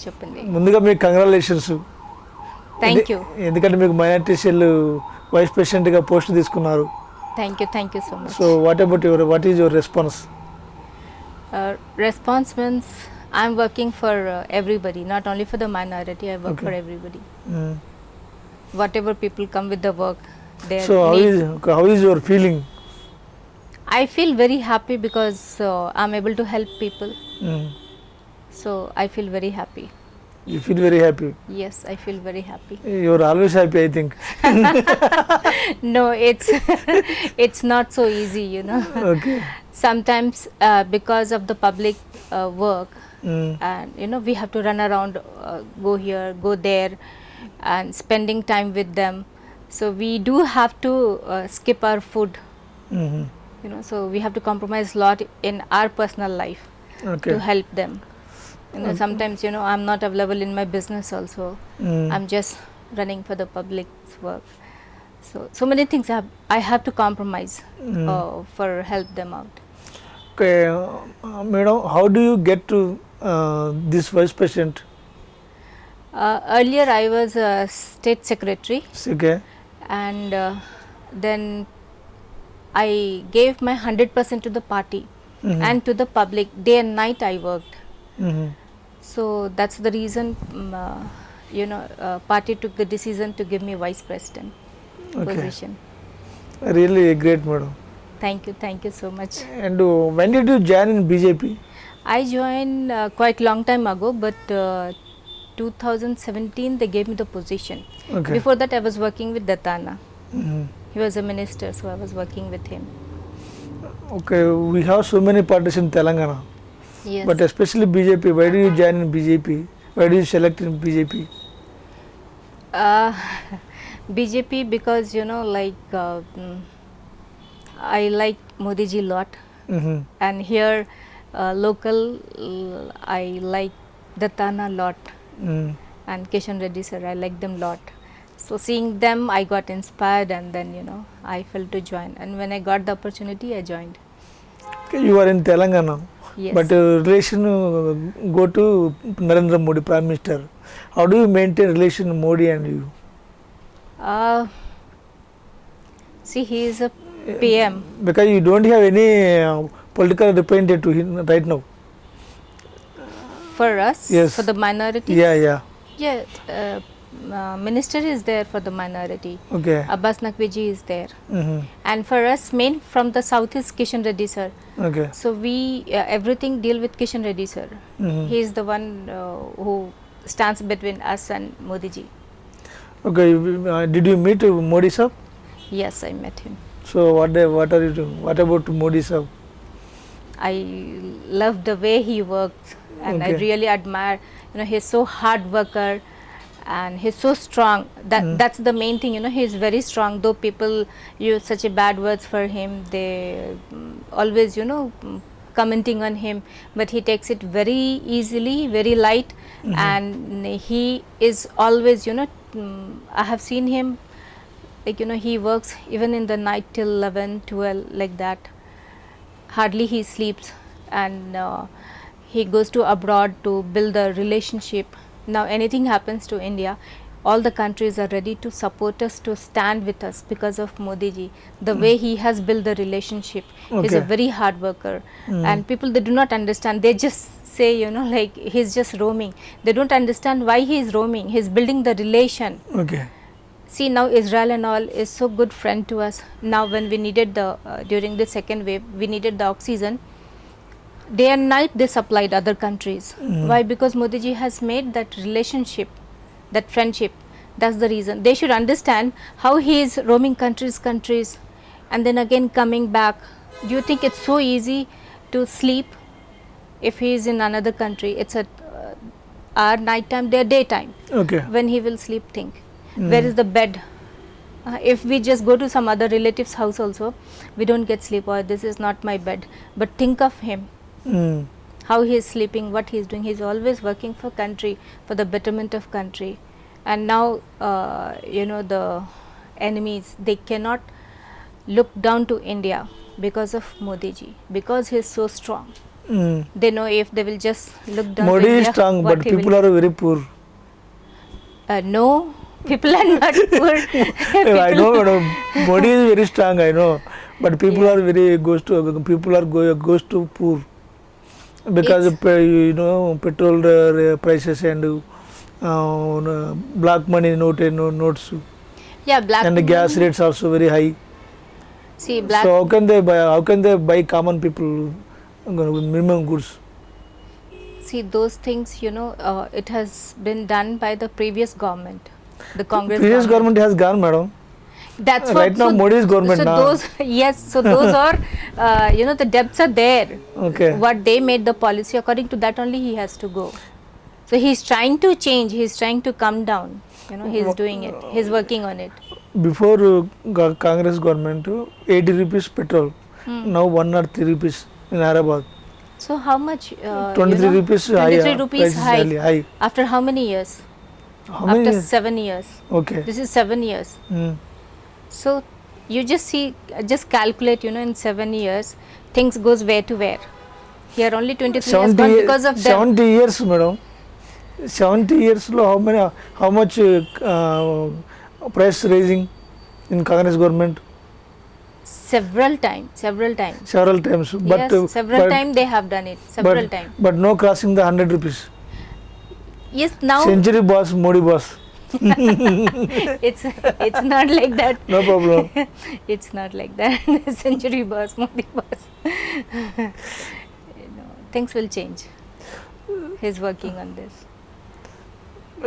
చెప్పింది. ముందుగా మీకు కంగ్రాచులేషన్స్. Thank you. ఎందుకంటే మీకు మైనారిటీ సెల్ వైస్ ప్రెసిడెంట్గా పోస్ట్ తీసుకున్నారు. Thank you so much. So what is your response? Response means I'm working for everybody, not only for the minority. I work for everybody. Whatever people come with the work, they So how is your feeling? I feel very happy because I'm able to help people. So I feel very happy. You feel very happy? Yes, I feel very happy. You are always happy, I think. No, it's not so easy, you know. Okay. Sometimes because of the public work, and you know, we have to run around, go here, go there, and spending time with them. So we do have to skip our food. You know, so we have to compromise a lot in our personal life to help them. You know, sometimes, you know, I'm not available in my business also. I'm just running for the public's work. So many things I have to compromise for help them out. Okay, madam, how do you get to this vice president? Earlier I was a state secretary. Okay. And then I gave my 100% to the party and to the public. Day and night I worked. So that's the reason you know, party took the decision to give me vice president position. Really great, madam. Thank you so much. And when did you join in BJP? I joined quite long time ago, but 2017 they gave me the position. Before that I was working with Dattana. He was a minister, so I was working with him. Okay, we have so many parties in Telangana. Yes. But especially BJP, why do you join in BJP? Why do you select in BJP? BJP because, you know, like I like Modi ji lot, and here local I like Dattana lot, and Kishan Reddy sir, I like them lot. So seeing them I got inspired, and then, you know, I felt to join, and when I got the opportunity I joined. Okay, you are in Telangana. Yes. But relation go to Narendra Modi, Prime Minister. How do you maintain relation Modi and you? See, he is a PM. Because you don't have any political representative to him right now. For us, Yes. for the minority. Yeah. Minister is there for the minority. Okay. Abbas Naqvi ji is there. And for us, main from the south is Kishan Reddy sir. Okay. So we everything deal with Kishan Reddy sir. He is the one who stands between us and Modi ji. Okay. Did you meet Modi sir? Yes, I met him. So what are you doing? What about Modi sir? I love the way he works, and I really admire. You know, he's so hard worker, and he's so strong. That's the main thing. You know, he's very strong. Though people use such a bad words for him, they always, you know, commenting on him, but he takes it very easily, very light, and he is always, you know, I have seen him, like, you know, he works even in the night till 11, 12, like that. Hardly he sleeps, and he goes to abroad to build a relationship. Now anything happens to India, all the countries are ready to support us, to stand with us because of Modi ji. The way he has built the relationship. He's a very hard worker, and people, they do not understand. They just say, you know, like, he's just roaming. They don't understand why he is roaming. He's building the relation. Okay. See, now Israel and all is so good friend to us. Now when we needed the during the second wave, we needed the oxygen. Day and night they supplied other countries. Why? Because Modi ji has made that relationship, that friendship. That's the reason. They should understand how he is roaming countries, and then again coming back. Do you think it's so easy to sleep if he is in another country? It's at our night time, their daytime. Okay. When he will sleep, think. Where is the bed? If we just go to some other relative's house also, we don't get sleep, or this is not my bed. But think of him. How he is sleeping, what he is doing. He is always working for country, for the betterment of country. And now, you know, the enemies, they cannot look down to India because of Modi ji, because he is so strong. They know if they will just look down. Modi to is India, strong, what but he people will. are very poor. No, people are not poor. I know, madam. Modi is very strong. I know, but people Yeah. are very goes to poor because petrol prices and black money notes Yeah, black and the gas money. rates also very high. See, black. So how can they buy common people minimum goods? See, those things, it has been done by the previous government, the Congress Previous government has gone, madam. That's what. Right now Modi's government So now. those, yes. So those are, the debts are there. Okay. What they made the policy, according to that only he has to go. So he's trying to change. He's trying to come down. He's doing it. He's working on it. Before Congress government 80 rupees petrol, now 103 rupees in Hyderabad. So how much? 23 rupees 23 high. rupees Prices high. high. After how many years? How many? After 7 years. Okay. This is 7 years. So you just calculate, in 7 years, things goes where to where. Here only 23 has gone because of them. 70 years, madam. 70 years lo how much price raising in Congress government? Several times. Several times. But Yes, several times they have done it. Several times. But no crossing the 100 rupees. Yes, now Century boss, Modi boss. it's not like that. No problem. It's not like that. Century boss, Modi boss. Things will change. He's working on this.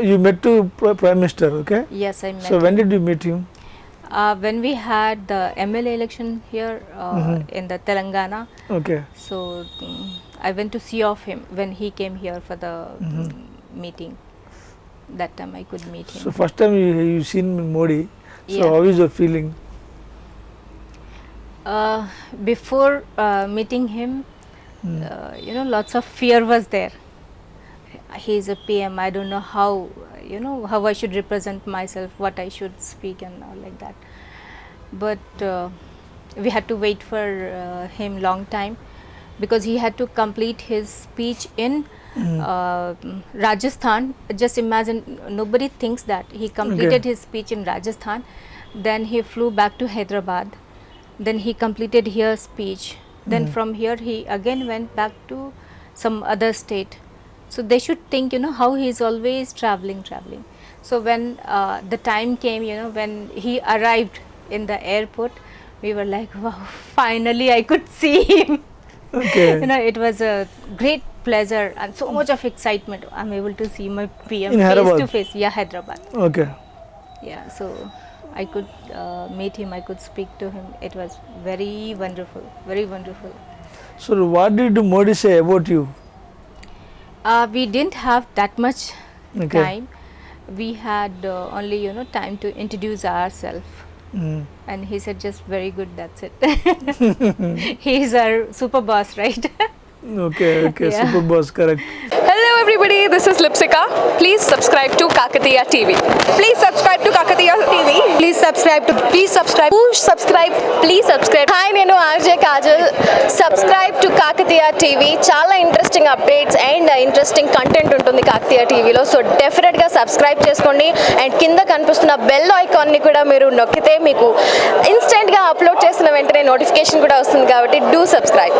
You met to Prime Minister, okay? Yes, I met So when did you meet him? when we had the MLA election here in the Telangana. Okay. So I went to see off him when he came here for the meeting. That time I could meet him. So first time you seen Modi. So Yeah. how is your feeling? Before meeting him, lots of fear was there. He is a PM. I don't know how I should represent myself, what I should speak and all like that. But we had to wait for him long time because he had to complete his speech in Rajasthan. Just imagine, nobody thinks that he completed his speech in Rajasthan, then he flew back to Hyderabad, then he completed here speech, then from here he again went back to some other state. So they should think, how he is always traveling. So when the time came, when he arrived in the airport, we were like, wow, finally I could see him. Okay. It was a great pleasure and so much of excitement. I'm able to see my PM In face Hyderabad? to face. Yeah, Hyderabad. Okay. Yeah, so I could meet him, I could speak to him. It was very wonderful, very wonderful. So what did Modi say about you? We didn't have that much Okay. time. We had only, time to introduce ourselves. And he said, just very good, that's it. He is our super boss, right? Okay. Yeah. Super boss, correct. Hello everybody, this is Lipsika. Please subscribe to Kakatiya TV. Please subscribe to Kakatiya TV. Please subscribe. Push subscribe. Please subscribe. Hi, నేను RJ Kajal. Subscribe to Kakatiya TV. చాలా interesting updates and interesting content ఉంటుంది కాకతీయ టీవీలో. So డెఫినెట్గా subscribe చేసుకోండి and కింద కనిపిస్తున్న bell ఐకాన్ని కూడా మీరు నొక్కితే మీకు ఇన్స్టెంట్గా అప్లోడ్ చేసిన వెంటనే నోటిఫికేషన్ కూడా వస్తుంది కాబట్టి డూ సబ్స్క్రైబ్.